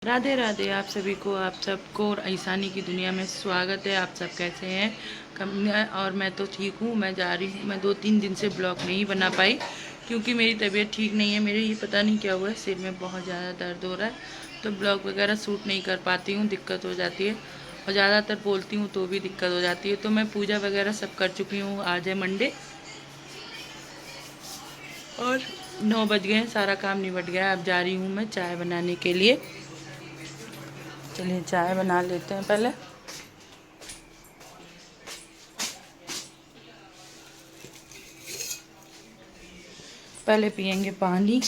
राधे राधे। आप सभी को, आप सबको ईशानी की दुनिया में स्वागत है। आप सब कैसे हैं? और मैं तो ठीक हूँ। मैं जा रही हूँ। मैं 2-3 दिन से ब्लॉग नहीं बना पाई क्योंकि मेरी तबीयत ठीक नहीं है। मेरे ये पता नहीं क्या हुआ है, सिर में बहुत ज़्यादा दर्द हो रहा है, तो ब्लॉग वगैरह शूट नहीं कर पाती हूँ, दिक्कत हो जाती है। और ज़्यादातर बोलती हूँ तो भी दिक्कत हो जाती है। तो मैं पूजा वगैरह सब कर चुकी हूँ। आज है मंडे और 9 बज गए हैं, सारा काम निपट गया है। अब जा रही हूँ मैं चाय बनाने के लिए। चलिए चाय बना लेते हैं पहले। पहले पियेंगे पानी।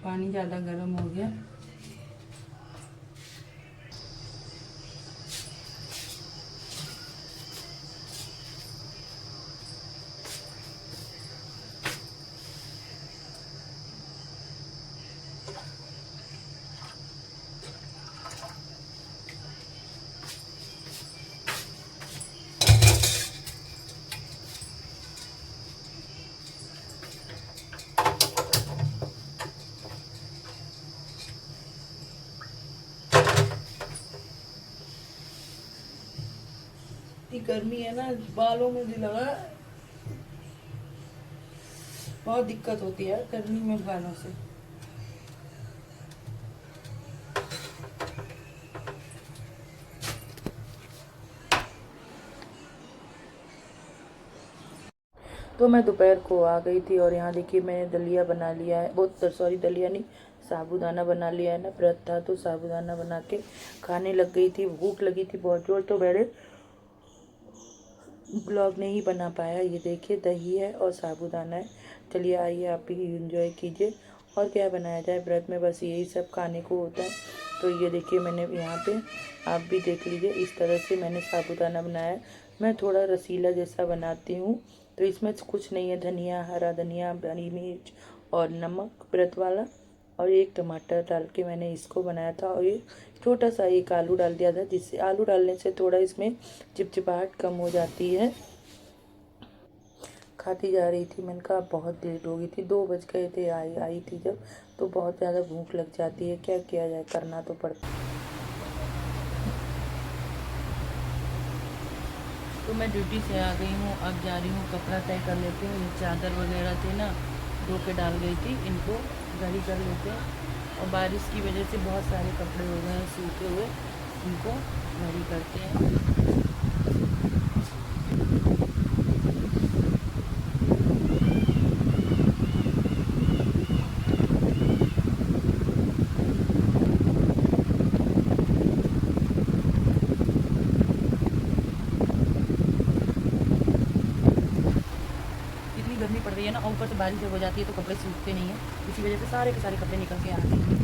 पानी ज़्यादा गर्म हो गया। इतनी गर्मी है ना, बालों में भी लगा। बहुत दिक्कत होती है गर्मी में बालों से। तो मैं दोपहर को आ गई थी और यहाँ देखिए मैंने दलिया बना लिया है। बहुत सॉरी, दलिया नहीं, साबूदाना बना लिया है ना। व्रत था तो साबूदाना बना के खाने लग गई थी। भूख लगी थी बहुत जोर, तो मैंने ब्लॉग नहीं बना पाया। ये देखिए दही है और साबूदाना है। चलिए आइए आप भी इंजॉय कीजिए। और क्या बनाया जाए व्रत में, बस यही सब खाने को होता है। तो ये देखिए मैंने यहाँ पे, आप भी देख लीजिए, इस तरह से मैंने साबूदाना बनाया है। मैं थोड़ा रसीला जैसा बनाती हूँ। तो इसमें कुछ नहीं है, धनिया, हरा धनिया, हरी मिर्च और नमक व्रत वाला, और एक टमाटर डाल के मैंने इसको बनाया था। और ये छोटा सा एक आलू डाल दिया था, जिससे आलू डालने से थोड़ा इसमें चिपचिपाहट कम हो जाती है। खाती जा रही थी। मैंने कहा बहुत देर हो गई थी, 2 बज गए थे। आई थी जब, तो बहुत ज़्यादा भूख लग जाती है। क्या किया जाए, करना तो पड़ता। तो मैं ड्यूटी से आ गई हूँ, अब जा रही हूँ कपड़ा तय कर लेती हूँ। ये चादर वगैरह थे ना, धो के डाल गई थी, इनको घड़ी कर लेते हैं। और बारिश की वजह से बहुत सारे कपड़े हो गए हैं सूखे हुए, इनको घड़ी करते हैं। इतनी गर्मी पड़ रही है ना, और ऊपर से बारिश जब हो जाती है तो कपड़े सूखते नहीं हैं। इसी वजह से सारे के सारे कपड़े निकल के आते हैं।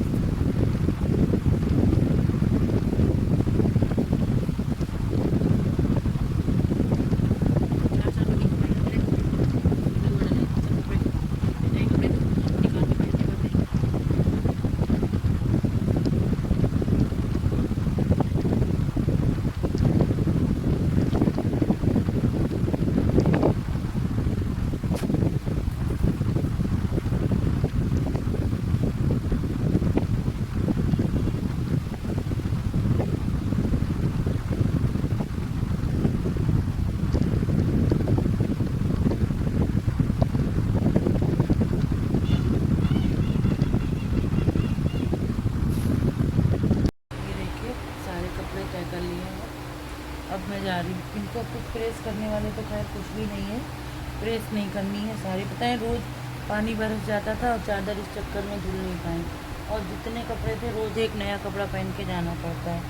ये देखिए सारे कपड़े तय कर लिए हैं। अब मैं जा रही हूँ। इनको कुछ प्रेस करने वाले तो खैर कुछ भी नहीं है, प्रेस नहीं करनी है सारे। पता है रोज़ पानी बरस जाता था और चादर इस चक्कर में धुल नहीं पाई। और जितने कपड़े थे रोज़ एक नया कपड़ा पहन के जाना पड़ता है।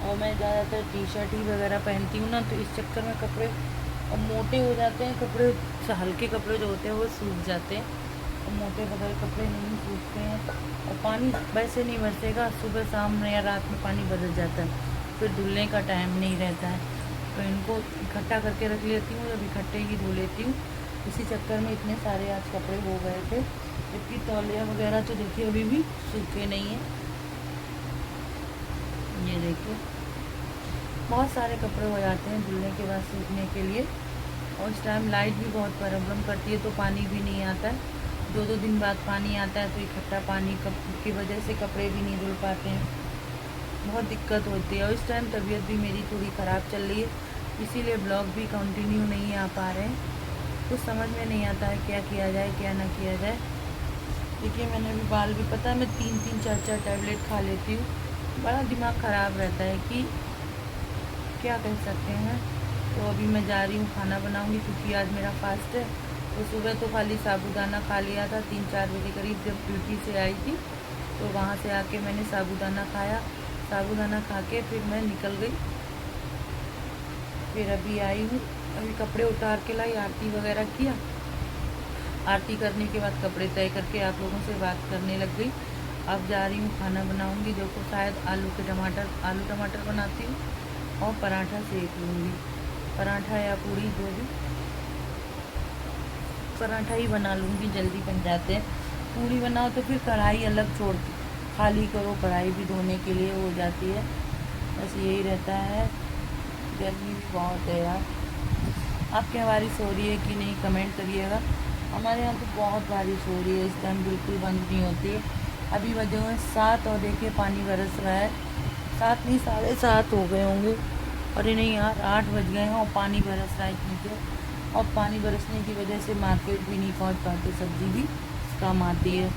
और मैं ज़्यादातर टी शर्ट ही वगैरह पहनती हूँ ना, तो इस चक्कर में कपड़े अब मोटे हो जाते हैं। कपड़े हल्के कपड़े जो होते हैं वो सूख जाते हैं, और मोटे वगैरह कपड़े नहीं सूखते हैं। और पानी वैसे नहीं बरसेगा, सुबह शाम या रात में पानी बदल जाता है, फिर धुलने का टाइम नहीं रहता है। तो इनको इकट्ठा करके रख लेती हूँ, जब इकट्ठे ही धो लेती हूँ। इसी चक्कर में इतने सारे आज कपड़े हो गए थे। जबकि तौलिया वगैरह तो देखिए अभी भी सूखे नहीं हैं। ये देखिए बहुत सारे कपड़े हो जाते हैं धुलने के बाद सूखने के लिए, और इस टाइम लाइट भी बहुत प्रॉब्लम करती है तो पानी भी नहीं आता है। 2-2 दिन बाद पानी आता है तो इकट्ठा पानी की वजह से कपड़े भी नहीं धुल पाते हैं, बहुत दिक्कत होती है। और इस टाइम तबीयत भी मेरी थोड़ी ख़राब चल रही है, इसीलिए ब्लॉग भी कंटिन्यू नहीं आ पा रहे हैं। कुछ समझ में नहीं आता है क्या किया जाए क्या ना किया जाए। देखिए मैंने अभी बाल भी, पता है मैं 3-3 4-4 टैबलेट खा लेती हूँ, बड़ा दिमाग ख़राब रहता है कि क्या कह सकते हैं। तो अभी मैं जा रही हूँ खाना बनाऊँगी क्योंकि आज मेरा फास्ट है। तो सुबह तो खाली साबूदाना खा लिया था 3-4 बजे करीब जब ड्यूटी से आई थी, तो वहाँ से आके मैंने साबूदाना खाया। साबूदाना खा के फिर मैं निकल गई, फिर अभी आई हूँ, अभी कपड़े उतार के लाई, आरती वगैरह किया। आरती करने के बाद कपड़े तय करके आप लोगों से बात करने लग गई। अब जा रही हूँ खाना बनाऊँगी, जो को शायद आलू टमाटर बनाती हूँ और पराठा सेक लूँगी, पराठा या पूड़ी जो भी, पराठा ही बना लूँगी, जल्दी बन जाते हैं। पूड़ी बनाओ तो फिर कढ़ाई अलग छोड़ खाली करो, कढ़ाई भी धोने के लिए हो जाती है, बस यही रहता है। गर्मी भी बहुत है यार। आपके यहाँ बारिश हो रही है कि नहीं कमेंट करिएगा। हमारे यहाँ तो बहुत बारिश हो रही है, इस टाइम बिल्कुल बंद नहीं होती है। अभी बजे हुए 7 और देखिए पानी बरस रहा है, 7 नहीं 7:30 हो गए होंगे, अरे नहीं यार 8 बज गए हैं और पानी बरस रहा है इतनी देर। और पानी बरसने की वजह से मार्केट भी नहीं पहुँच पाते, सब्जी भी कम आती है।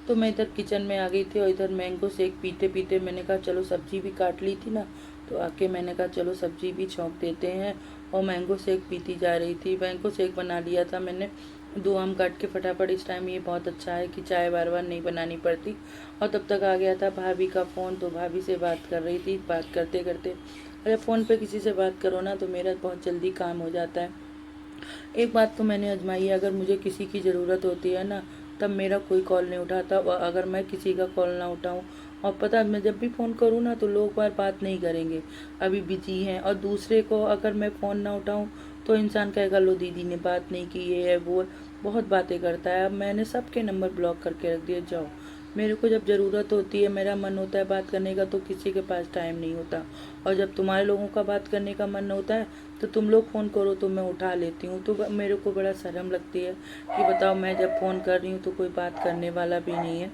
तो मैं इधर किचन में आ गई थी और इधर मैंगो शेक पीते पीते मैंने कहा चलो सब्जी भी काट ली थी ना, तो आके मैंने कहा चलो सब्जी भी छौंक देते हैं, और मैंगो शेक पीती जा रही थी। मैंगो शेक बना लिया था मैंने, 2 आम काट के फटाफट। इस टाइम ये बहुत अच्छा है कि चाय बार बार नहीं बनानी पड़ती। और तब तक आ गया था भाभी का फ़ोन, तो भाभी से बात कर रही थी। बात करते करते, अरे फ़ोन पे किसी से बात करो ना तो मेरा बहुत जल्दी काम हो जाता है। एक बात तो मैंने आजमाई है, अगर मुझे किसी की ज़रूरत होती है ना तब मेरा कोई कॉल नहीं उठाता, और अगर मैं किसी का कॉल ना उठाऊं, और पता है मैं जब भी फ़ोन करूं ना तो लोग बार बात नहीं करेंगे, अभी बिजी हैं। और दूसरे को अगर मैं फ़ोन ना उठाऊं तो इंसान कहेगा लो दीदी ने बात नहीं की, ये है वो है, बहुत बातें करता है। अब मैंने सबके नंबर ब्लॉक करके रख दिए। जाओ, मेरे को जब ज़रूरत होती है, मेरा मन होता है बात करने का, तो किसी के पास टाइम नहीं होता। और जब तुम्हारे लोगों का बात करने का मन होता है तो तुम लोग फ़ोन करो तो मैं उठा लेती हूँ। तो मेरे को बड़ा शर्म लगती है कि बताओ मैं जब फ़ोन कर रही हूँ तो कोई बात करने वाला भी नहीं है।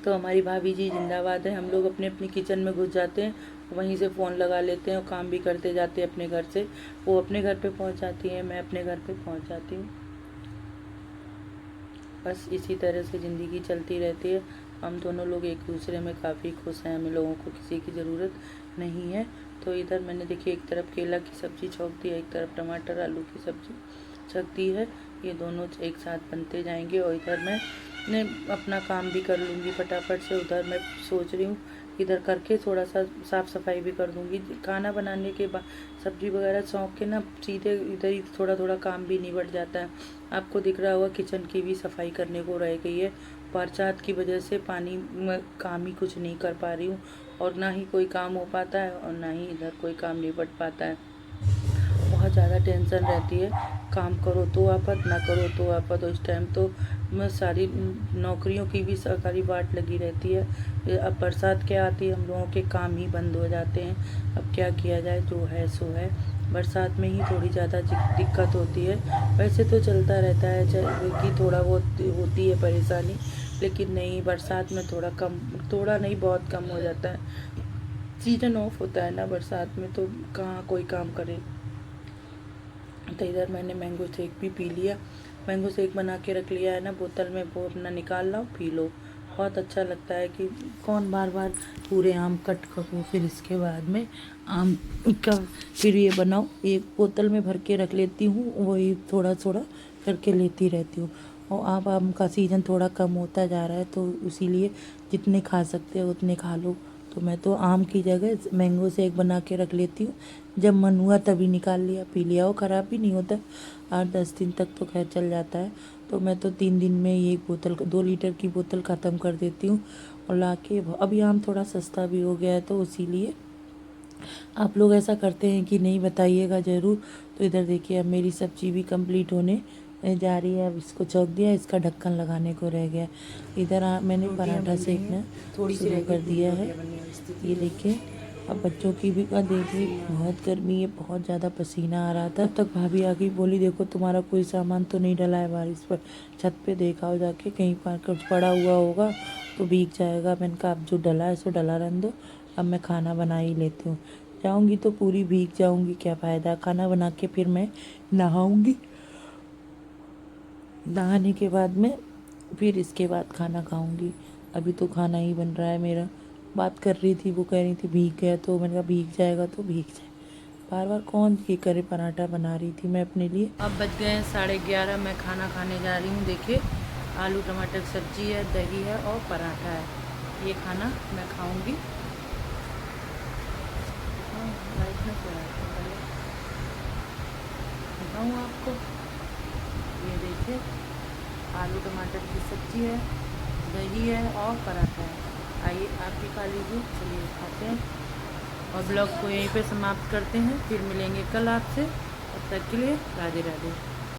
तो हमारी भाभी जी जिंदाबाद है। हम लोग अपने अपनी किचन में घुस जाते हैं, वहीं से फ़ोन लगा लेते हैं और काम भी करते जाते हैं अपने घर से। वो अपने घर पे पहुँच जाती है, मैं अपने घर पे पहुँच जाती हूँ। बस इसी तरह से ज़िंदगी चलती रहती है। हम दोनों लोग एक दूसरे में काफ़ी खुश हैं, हमें लोगों को किसी की ज़रूरत नहीं है। तो इधर मैंने देखिए एक तरफ केला की सब्ज़ी छौंक दी है, एक तरफ टमाटर आलू की सब्ज़ी छक दी है। ये दोनों एक साथ बनते जाएंगे और इधर मैं अपना काम भी कर लूँगी फटाफट से। उधर मैं सोच रही हूँ इधर करके थोड़ा सा साफ़ सफाई भी कर दूँगी। खाना बनाने के बाद सब्ज़ी वगैरह छौंक के ना सीधे इधर ही थोड़ा थोड़ा काम भी निबट जाता है। आपको दिख रहा होगा किचन की भी सफाई करने को रह गई है। बरसात की वजह से पानी में काम ही कुछ नहीं कर पा रही हूँ, और ना ही कोई काम हो पाता है और ना ही इधर कोई काम निपट पाता है। बहुत ज़्यादा टेंशन रहती है, काम करो तो आफत, ना करो तो आफत। और इस टाइम तो मैं सारी नौकरियों की भी सरकारी बाट लगी रहती है। अब बरसात क्या आती है, हम लोगों के काम ही बंद हो जाते हैं। अब क्या किया जाए, जो है सो है। बरसात में ही थोड़ी ज़्यादा दिक्कत होती है, वैसे तो चलता रहता है कि थोड़ा बहुत होती है परेशानी, लेकिन नहीं, बरसात में थोड़ा कम, थोड़ा नहीं बहुत कम हो जाता है। सीजन ऑफ होता है ना बरसात में, तो कहाँ कोई काम करे। तो इधर मैंने मैंगो शेक भी पी लिया। मैंगो शेक बना के रख लिया है ना बोतल में, वो अपना निकाल लो पी लो। बहुत अच्छा लगता है कि कौन बार बार पूरे आम कट करो, फिर इसके बाद में आम का फिर ये बनाओ। एक बोतल में भर के रख लेती हूँ, वही थोड़ा थोड़ा करके लेती रहती हूँ। और अब आम का सीज़न थोड़ा कम होता जा रहा है, तो इसीलिए जितने खा सकते हो उतने खा लो। तो मैं तो आम की जगह मैंगो शेक बना के रख लेती हूँ, जब मन हुआ तभी निकाल लिया पी लिया। वो ख़राब भी नहीं होता, 8-10 दिन तक तो खैर चल जाता है। तो मैं तो 3 दिन में ही एक बोतल 2 लीटर की बोतल ख़त्म कर देती हूँ। और ला के अभी आम थोड़ा सस्ता भी हो गया है तो इसीलिए आप लोग ऐसा करते हैं कि नहीं, बताइएगा ज़रूर। तो इधर देखिए अब मेरी सब्जी भी कंप्लीट होने जा रही है। अब इसको चौक दिया, इसका ढक्कन लगाने को रह गया। इधर मैंने पराठा सेकना शुरू कर दिया है। ये देखिए अब बच्चों की भी देखिए बहुत गर्मी है, बहुत ज़्यादा पसीना आ रहा था। तब तक भाभी आ गई, बोली देखो तुम्हारा कोई सामान तो नहीं डला है बारिश पर, छत पे देखा हो जाके, कहीं पर कुछ पड़ा हुआ होगा तो भीग जाएगा। मैंने कहा अब जो डला है सो डला रहने दो, अब मैं खाना बना ही लेती हूँ। जाऊँगी तो पूरी भीग जाऊँगी, क्या फ़ायदा। खाना बना के फिर मैं नहाऊँगी, नहाने के बाद में फिर इसके बाद खाना खाऊंगी। अभी तो खाना ही बन रहा है मेरा। बात कर रही थी, वो कह रही थी भीग गया, तो मैंने कहा भीग जाएगा तो भीग जाए, बार बार कौन ये करे। पराठा बना रही थी मैं अपने लिए। अब बज गए हैं 11:30, मैं खाना खाने जा रही हूँ। देखिए आलू टमाटर की सब्जी है, दही है और पराठा है। ये खाना मैं खाऊंगी। लाइट में बताऊँ आपको, ये देखिए आलू टमाटर की सब्जी है, दही है और पराठा है। आइए आप भी खा लीजिए। चलिए खाते हैं और ब्लॉग को यहीं पे समाप्त करते हैं। फिर मिलेंगे कल आपसे, तब तक के लिए राधे राधे।